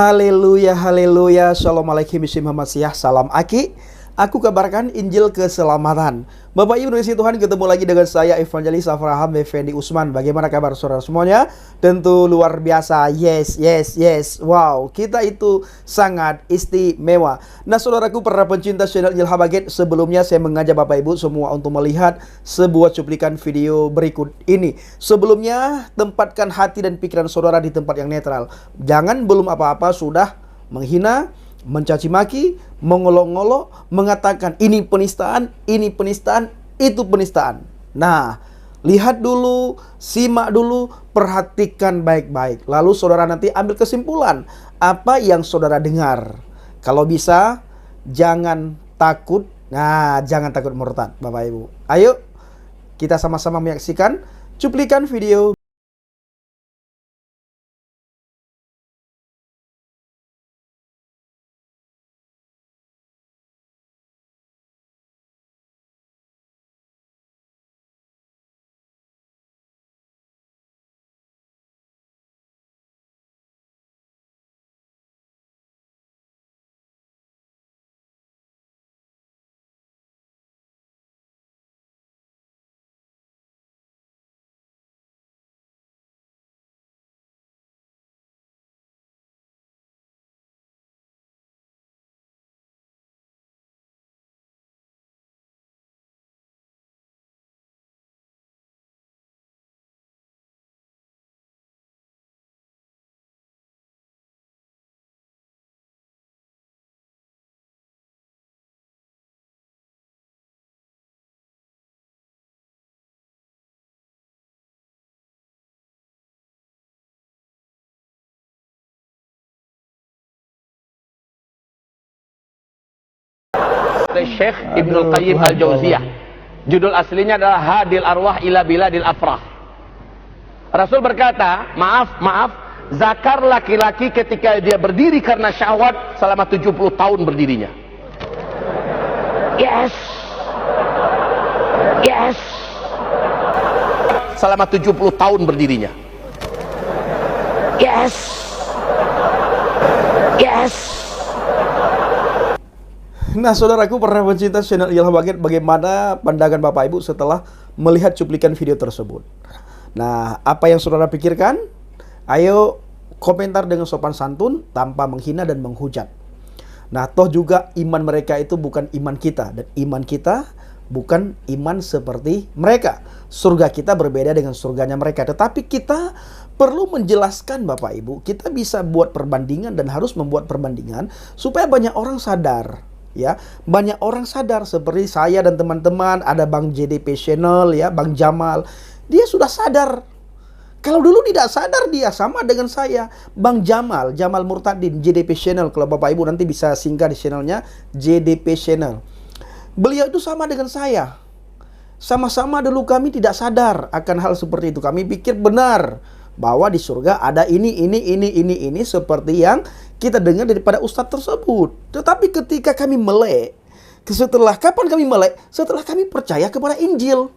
Haleluya, haleluya, Shalom alaikum, Muhammad, salam Aki. Aku kabarkan Injil keselamatan. Bapak Ibu dari Tuhan, ketemu lagi dengan saya Evangelis Avraham Effendi Usman. Bagaimana kabar saudara semuanya? Tentu luar biasa. Yes. Wow, kita itu sangat istimewa. Nah saudaraku, para pencinta channel Injil Habaget, sebelumnya saya mengajak Bapak Ibu semua untuk melihat sebuah cuplikan video berikut ini. Sebelumnya, tempatkan hati dan pikiran saudara di tempat yang netral. Jangan belum apa-apa sudah menghina, mencaci maki, mengolok-ngolok, mengatakan ini penistaan, itu penistaan. Nah, lihat dulu, simak dulu, perhatikan baik-baik. Lalu saudara nanti ambil kesimpulan apa yang saudara dengar. Kalau bisa, jangan takut. Nah, jangan takut murtad, Bapak Ibu. Ayo, kita sama-sama menyaksikan cuplikan video. Syekh Ibnul Qayyim Al-Jauziyah. Judul aslinya adalah Hadil Arwah ila Biladil Afrah. Rasul berkata, maaf, zakar laki-laki ketika dia berdiri karena syahwat selama 70 tahun berdirinya. Yes. Selama 70 tahun berdirinya. Yes. Nah saudaraku, para pencinta channel Injil Habaget, bagaimana pandangan Bapak Ibu setelah melihat cuplikan video tersebut? Nah, apa yang saudara pikirkan? Ayo komentar dengan sopan santun tanpa menghina dan menghujat. Nah, toh juga iman mereka itu bukan iman kita, dan iman kita bukan iman seperti mereka. Surga kita berbeda dengan surganya mereka, tetapi kita perlu menjelaskan Bapak Ibu. Kita bisa buat perbandingan dan harus membuat perbandingan supaya banyak orang sadar. Ya, banyak orang sadar seperti saya dan teman-teman, ada Bang JDP Channel ya, Bang Jamal. Dia sudah sadar. Kalau dulu tidak sadar dia sama dengan saya, Bang Jamal Murtadin, JDP Channel. Kalau Bapak Ibu nanti bisa singgah di channelnya JDP Channel. Beliau itu sama dengan saya. Sama-sama dulu kami tidak sadar akan hal seperti itu. Kami pikir benar bahwa di surga ada ini seperti yang kita dengar daripada ustadz tersebut. Tetapi ketika kami melek, kapan kami melek? Setelah kami percaya kepada Injil.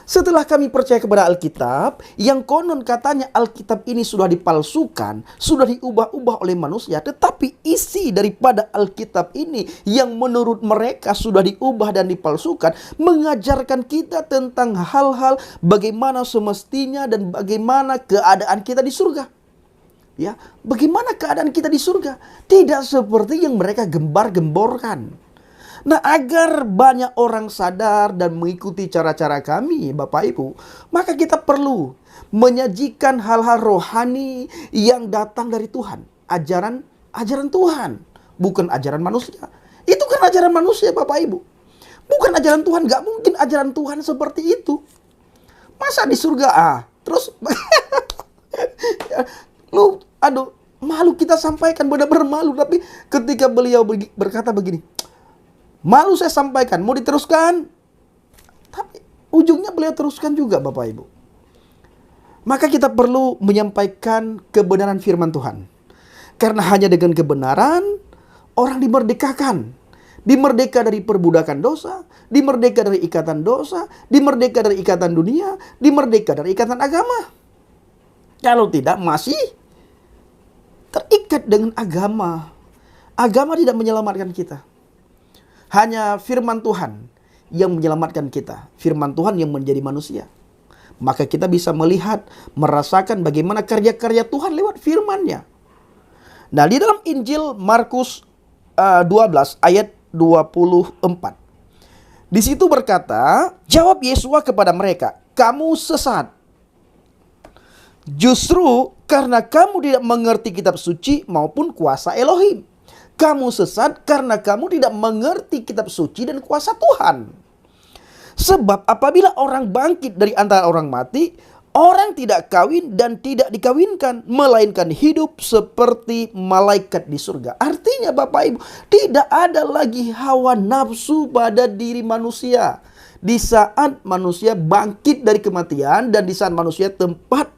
Setelah kami percaya kepada Alkitab, yang konon katanya Alkitab ini sudah dipalsukan, sudah diubah-ubah oleh manusia, tetapi isi daripada Alkitab ini yang menurut mereka sudah diubah dan dipalsukan, mengajarkan kita tentang hal-hal bagaimana semestinya dan bagaimana keadaan kita di surga. Ya, bagaimana keadaan kita di surga? Tidak seperti yang mereka gembar-gemborkan. Nah, agar banyak orang sadar dan mengikuti cara-cara kami, Bapak Ibu, maka kita perlu menyajikan hal-hal rohani yang datang dari Tuhan. Ajaran Tuhan, bukan ajaran manusia. Itu kan ajaran manusia, Bapak Ibu. Bukan ajaran Tuhan, gak mungkin ajaran Tuhan seperti itu. Masa di surga, terus malu kita sampaikan, benar-benar malu. Tapi ketika beliau berkata begini, malu saya sampaikan, mau diteruskan? Tapi ujungnya beliau teruskan juga, Bapak Ibu. Maka kita perlu menyampaikan kebenaran firman Tuhan. Karena hanya dengan kebenaran, orang dimerdekakan. Dimerdeka dari perbudakan dosa, dimerdeka dari ikatan dosa, dimerdeka dari ikatan dunia, dimerdeka dari ikatan agama. Kalau tidak, masih terikat dengan agama. Agama tidak menyelamatkan kita. Hanya firman Tuhan yang menyelamatkan kita. Firman Tuhan yang menjadi manusia. Maka kita bisa melihat, merasakan bagaimana karya-karya Tuhan lewat firman-Nya. Nah, di dalam Injil Markus 12 ayat 24. Di situ berkata, jawab Yesua kepada mereka, kamu sesat. Justru karena kamu tidak mengerti kitab suci maupun kuasa Elohim. Kamu sesat karena kamu tidak mengerti kitab suci dan kuasa Tuhan. Sebab apabila orang bangkit dari antara orang mati, orang tidak kawin dan tidak dikawinkan, melainkan hidup seperti malaikat di surga. Artinya Bapak Ibu, tidak ada lagi hawa nafsu pada diri manusia. Di saat manusia bangkit dari kematian dan di saat manusia tempat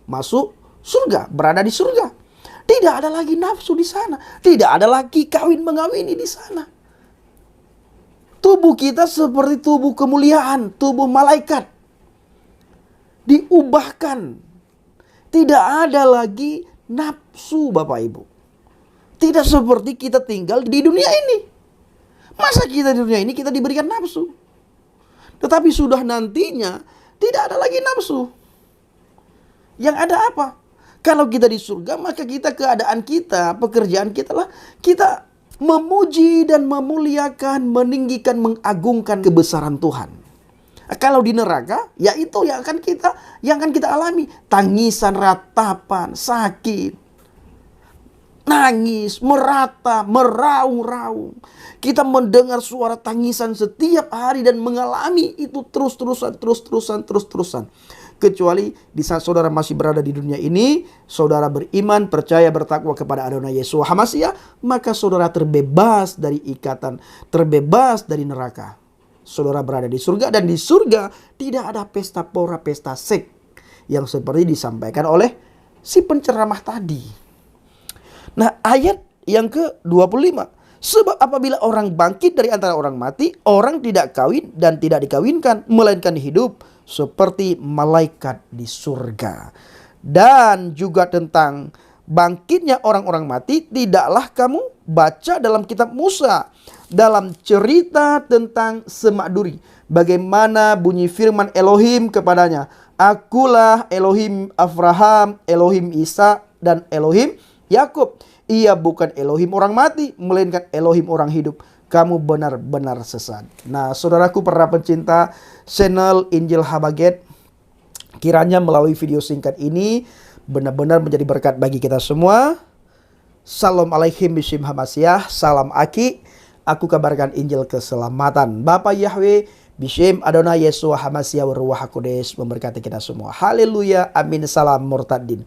masuk surga, berada di surga. Tidak ada lagi nafsu di sana. Tidak ada lagi kawin mengawini di sana. Tubuh kita seperti tubuh kemuliaan, tubuh malaikat. Diubahkan. Tidak ada lagi nafsu Bapak Ibu. Tidak seperti kita tinggal di dunia ini. Masa kita di dunia ini kita diberikan nafsu? Tetapi sudah nantinya tidak ada lagi nafsu. Yang ada apa? Kalau kita di surga, maka kita keadaan kita, pekerjaan kita lah, kita memuji dan memuliakan, meninggikan, mengagungkan kebesaran Tuhan. Kalau di neraka, ya itu yang akan kita alami. Tangisan, ratapan, sakit, nangis, merata, meraung-raung. Kita mendengar suara tangisan setiap hari dan mengalami itu terus-terusan. Kecuali di saat saudara masih berada di dunia ini, saudara beriman, percaya, bertakwa kepada Adonai Yesua HaMashiach, maka saudara terbebas dari ikatan, terbebas dari neraka. Saudara berada di surga, dan di surga tidak ada pesta pora, pesta seks yang seperti disampaikan oleh si penceramah tadi. Nah, ayat yang ke-25. Sebab apabila orang bangkit dari antara orang mati, orang tidak kawin dan tidak dikawinkan, melainkan hidup seperti malaikat di surga. Dan juga tentang bangkitnya orang-orang mati, tidaklah kamu baca dalam kitab Musa, dalam cerita tentang Semak Duri, bagaimana bunyi firman Elohim kepadanya, akulah Elohim Abraham, Elohim Ishak, dan Elohim Yakub. Ia bukan Elohim orang mati, melainkan Elohim orang hidup. Kamu benar-benar sesat. Nah, saudaraku para pencinta channel Injil Habaget, kiranya melalui video singkat ini benar-benar menjadi berkat bagi kita semua. Salam alaikum bishim Hamashiach, salam aki. Aku kabarkan Injil keselamatan. Bapa Yahweh, bishim Adonai Yesua HaMashiach Ruach HaKudes memberkati kita semua. Haleluya, amin, salam murtadin.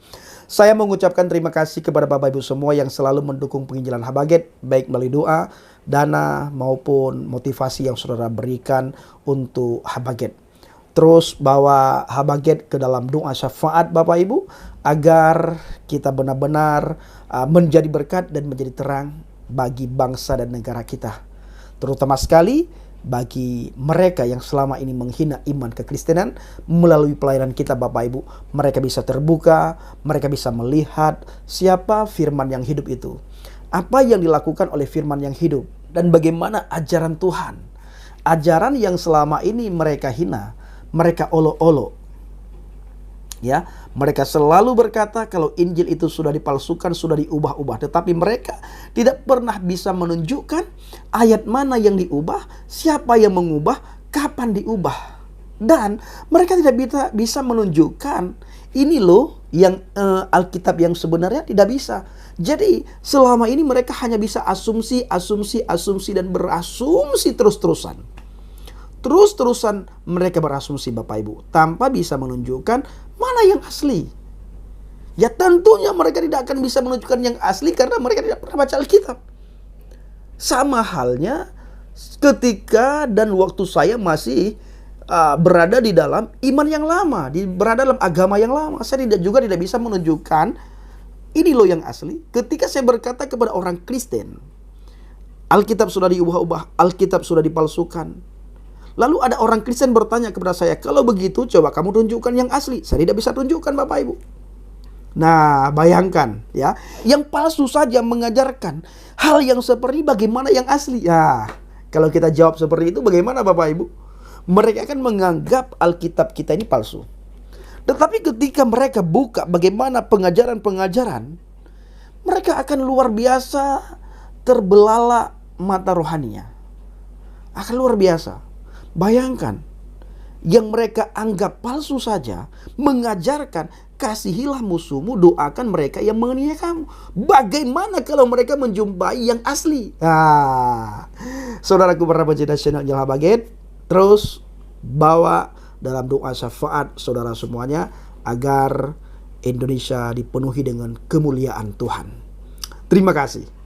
Saya mengucapkan terima kasih kepada Bapak Ibu semua yang selalu mendukung penginjilan Habaget, baik melalui doa, dana, maupun motivasi yang saudara berikan untuk Habaget. Terus bawa Habaget ke dalam doa syafaat Bapak Ibu, agar kita benar-benar menjadi berkat dan menjadi terang bagi bangsa dan negara kita. Terutama sekali bagi mereka yang selama ini menghina iman kekristenan, melalui pelayanan kita Bapak Ibu, mereka bisa terbuka, mereka bisa melihat siapa firman yang hidup itu. Apa yang dilakukan oleh firman yang hidup, dan bagaimana ajaran Tuhan. Ajaran yang selama ini mereka hina, mereka olok-olok. Ya, mereka selalu berkata kalau Injil itu sudah dipalsukan, sudah diubah-ubah. Tetapi mereka tidak pernah bisa menunjukkan ayat mana yang diubah, siapa yang mengubah, kapan diubah. Dan mereka tidak bisa menunjukkan ini loh yang Alkitab yang sebenarnya, tidak bisa. Jadi selama ini mereka hanya bisa asumsi dan berasumsi terus-terusan. Terus-terusan mereka berasumsi Bapak Ibu, tanpa bisa menunjukkan mana yang asli. Ya tentunya mereka tidak akan bisa menunjukkan yang asli karena mereka tidak pernah baca Alkitab. Sama halnya ketika dan waktu saya masih berada di dalam iman yang lama, berada dalam agama yang lama, saya tidak bisa menunjukkan ini loh yang asli. Ketika saya berkata kepada orang Kristen, Alkitab sudah diubah-ubah, Alkitab sudah dipalsukan. Lalu ada orang Kristen bertanya kepada saya, kalau begitu coba kamu tunjukkan yang asli. Saya tidak bisa tunjukkan Bapak Ibu. Nah, bayangkan ya, yang palsu saja mengajarkan hal yang seperti bagaimana yang asli. Ya, kalau kita jawab seperti itu bagaimana Bapak Ibu? Mereka akan menganggap Alkitab kita ini palsu. Tetapi ketika mereka buka bagaimana pengajaran-pengajaran, mereka akan luar biasa terbelalak mata rohaninya. Akan luar biasa. Bayangkan, yang mereka anggap palsu saja mengajarkan kasihilah musuhmu, doakan mereka yang menganiaya kamu. Bagaimana kalau mereka menjumpai yang asli? Saudaraku para pencinta channel Jalan Baget, terus bawa dalam doa syafaat saudara semuanya agar Indonesia dipenuhi dengan kemuliaan Tuhan. Terima kasih.